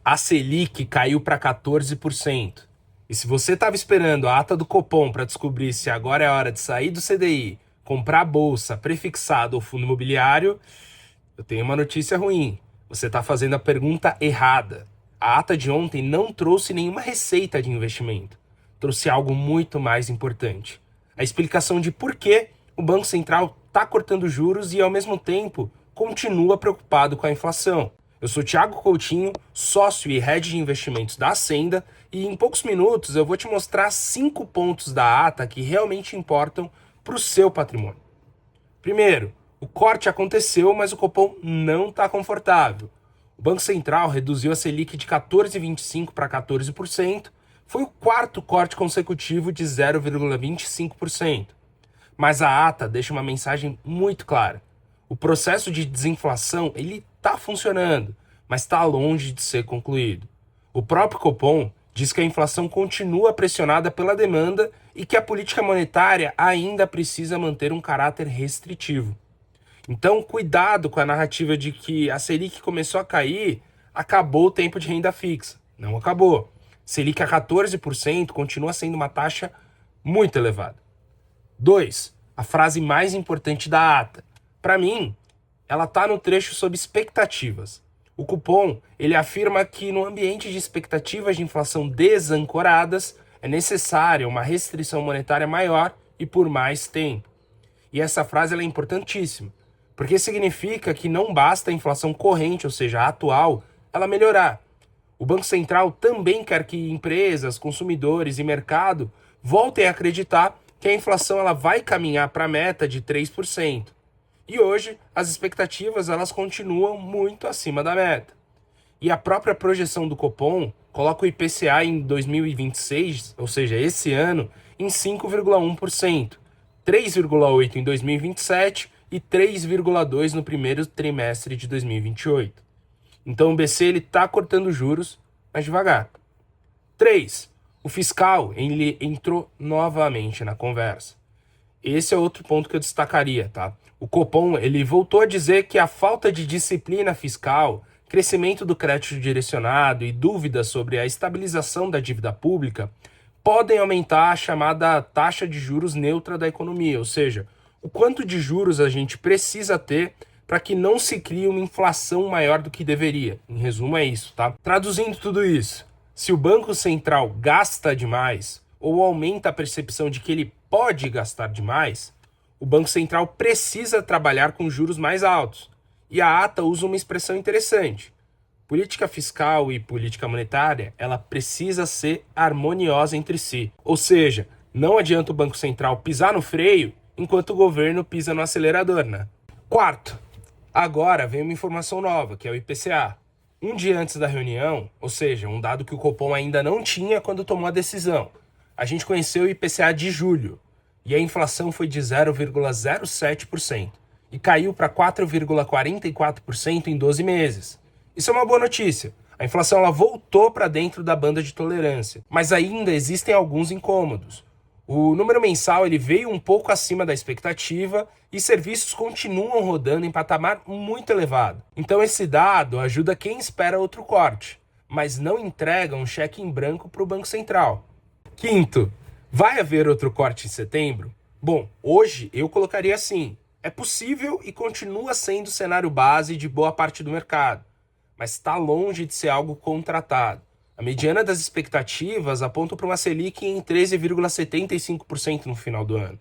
A Selic caiu para 14%. E se você estava esperando a ata do Copom para descobrir se agora é hora de sair do CDI, comprar bolsa, prefixado ou fundo imobiliário, eu tenho uma notícia ruim. Você está fazendo a pergunta errada. A ata de ontem não trouxe nenhuma receita de investimento. Trouxe algo muito mais importante. A explicação de por que o Banco Central está cortando juros e, ao mesmo tempo, continua preocupado com a inflação. Eu sou Thiago Coutinho, sócio e head de investimentos da Ascenda, e em poucos minutos eu vou te mostrar 5 pontos da ata que realmente importam para o seu patrimônio. Primeiro, o corte aconteceu, mas o Copom não está confortável. O Banco Central reduziu a Selic de 14,25% para 14%, foi o quarto corte consecutivo de 0,25%. Mas a ata deixa uma mensagem muito clara. O processo de desinflação ele está funcionando, mas está longe de ser concluído. O próprio Copom diz que a inflação continua pressionada pela demanda e que a política monetária ainda precisa manter um caráter restritivo. Então, cuidado com a narrativa de que a Selic começou a cair, acabou o tempo de renda fixa. Não acabou. Selic a 14% continua sendo uma taxa muito elevada. 2. A frase mais importante da ata. Para mim, ela está no trecho sobre expectativas. O Copom ele afirma que no ambiente de expectativas de inflação desancoradas, é necessária uma restrição monetária maior e por mais tempo. E essa frase ela é importantíssima, porque significa que não basta a inflação corrente, ou seja, a atual, ela melhorar. O Banco Central também quer que empresas, consumidores e mercado voltem a acreditar que a inflação ela vai caminhar para a meta de 3%. E hoje, as expectativas elas continuam muito acima da meta. E a própria projeção do Copom coloca o IPCA em 2026, ou seja, esse ano, em 5,1%, 3,8% em 2027 e 3,2% no primeiro trimestre de 2028. Então o BC está cortando juros, mas devagar. 3. O fiscal ele entrou novamente na conversa. Esse é outro ponto que eu destacaria, tá? O Copom ele voltou a dizer que a falta de disciplina fiscal, crescimento do crédito direcionado e dúvidas sobre a estabilização da dívida pública podem aumentar a chamada taxa de juros neutra da economia, ou seja, o quanto de juros a gente precisa ter para que não se crie uma inflação maior do que deveria. Em resumo, é isso, tá? Traduzindo tudo isso, se o Banco Central gasta demais ou aumenta a percepção de que ele pode gastar demais, o Banco Central precisa trabalhar com juros mais altos. E a ata usa uma expressão interessante. Política fiscal e política monetária, ela precisa ser harmoniosa entre si. Ou seja, não adianta o Banco Central pisar no freio enquanto o governo pisa no acelerador, né? Quarto, agora vem uma informação nova, que é o IPCA. Um dia antes da reunião, ou seja, um dado que o Copom ainda não tinha quando tomou a decisão, a gente conheceu o IPCA de julho, e a inflação foi de 0,07% e caiu para 4,44% em 12 meses. Isso é uma boa notícia. A inflação ela voltou para dentro da banda de tolerância, mas ainda existem alguns incômodos. O número mensal ele veio um pouco acima da expectativa e serviços continuam rodando em patamar muito elevado. Então esse dado ajuda quem espera outro corte, mas não entrega um cheque em branco para o Banco Central. Quinto, vai haver outro corte em setembro? Bom, hoje eu colocaria assim, é possível e continua sendo o cenário base de boa parte do mercado, mas está longe de ser algo contratado. A mediana das expectativas aponta para uma Selic em 13,75% no final do ano.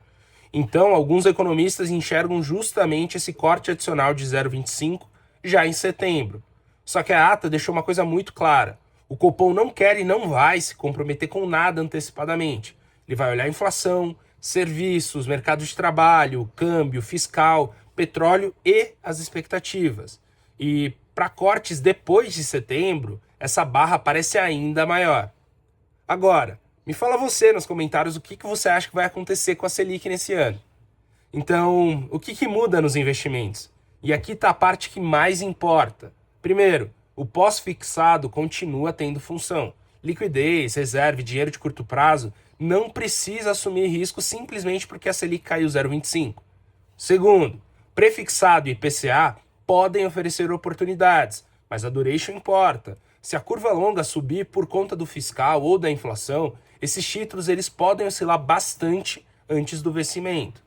Então, alguns economistas enxergam justamente esse corte adicional de 0,25 já em setembro. Só que a ata deixou uma coisa muito clara. O Copom não quer e não vai se comprometer com nada antecipadamente. Ele vai olhar a inflação, serviços, mercado de trabalho, câmbio, fiscal, petróleo e as expectativas. E para cortes depois de setembro, essa barra parece ainda maior. Agora, me fala você nos comentários o que você acha que vai acontecer com a Selic nesse ano. Então, o que muda nos investimentos? E aqui está a parte que mais importa. Primeiro, o pós-fixado continua tendo função. Liquidez, reserva e dinheiro de curto prazo não precisa assumir risco simplesmente porque a Selic caiu 0,25. Segundo, prefixado e IPCA podem oferecer oportunidades, mas a duration importa. Se a curva longa subir por conta do fiscal ou da inflação, esses títulos eles podem oscilar bastante antes do vencimento.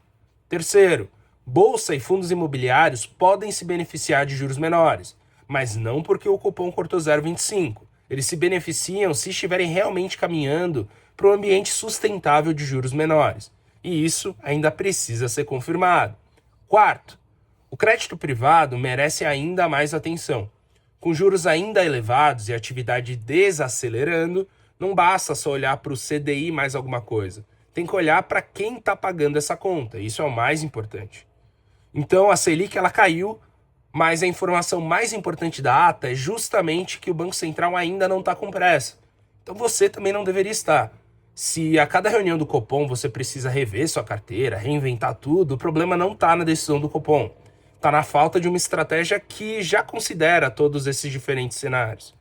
Terceiro, bolsa e fundos imobiliários podem se beneficiar de juros menores, mas não porque o Copom cortou 0,25. Eles se beneficiam se estiverem realmente caminhando para um ambiente sustentável de juros menores. E isso ainda precisa ser confirmado. Quarto, o crédito privado merece ainda mais atenção. Com juros ainda elevados e atividade desacelerando, não basta só olhar para o CDI mais alguma coisa. Tem que olhar para quem está pagando essa conta. Isso é o mais importante. Então a Selic ela caiu, mas a informação mais importante da ata é justamente que o Banco Central ainda não está com pressa. Então você também não deveria estar. Se a cada reunião do Copom você precisa rever sua carteira, reinventar tudo, o problema não está na decisão do Copom. Está na falta de uma estratégia que já considera todos esses diferentes cenários.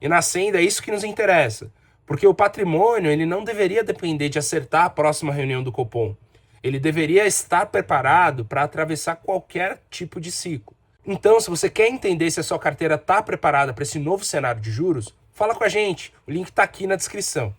E na Senda é isso que nos interessa, porque o patrimônio ele não deveria depender de acertar a próxima reunião do Copom. Ele deveria estar preparado para atravessar qualquer tipo de ciclo. Então, se você quer entender se a sua carteira está preparada para esse novo cenário de juros, fala com a gente. O link está aqui na descrição.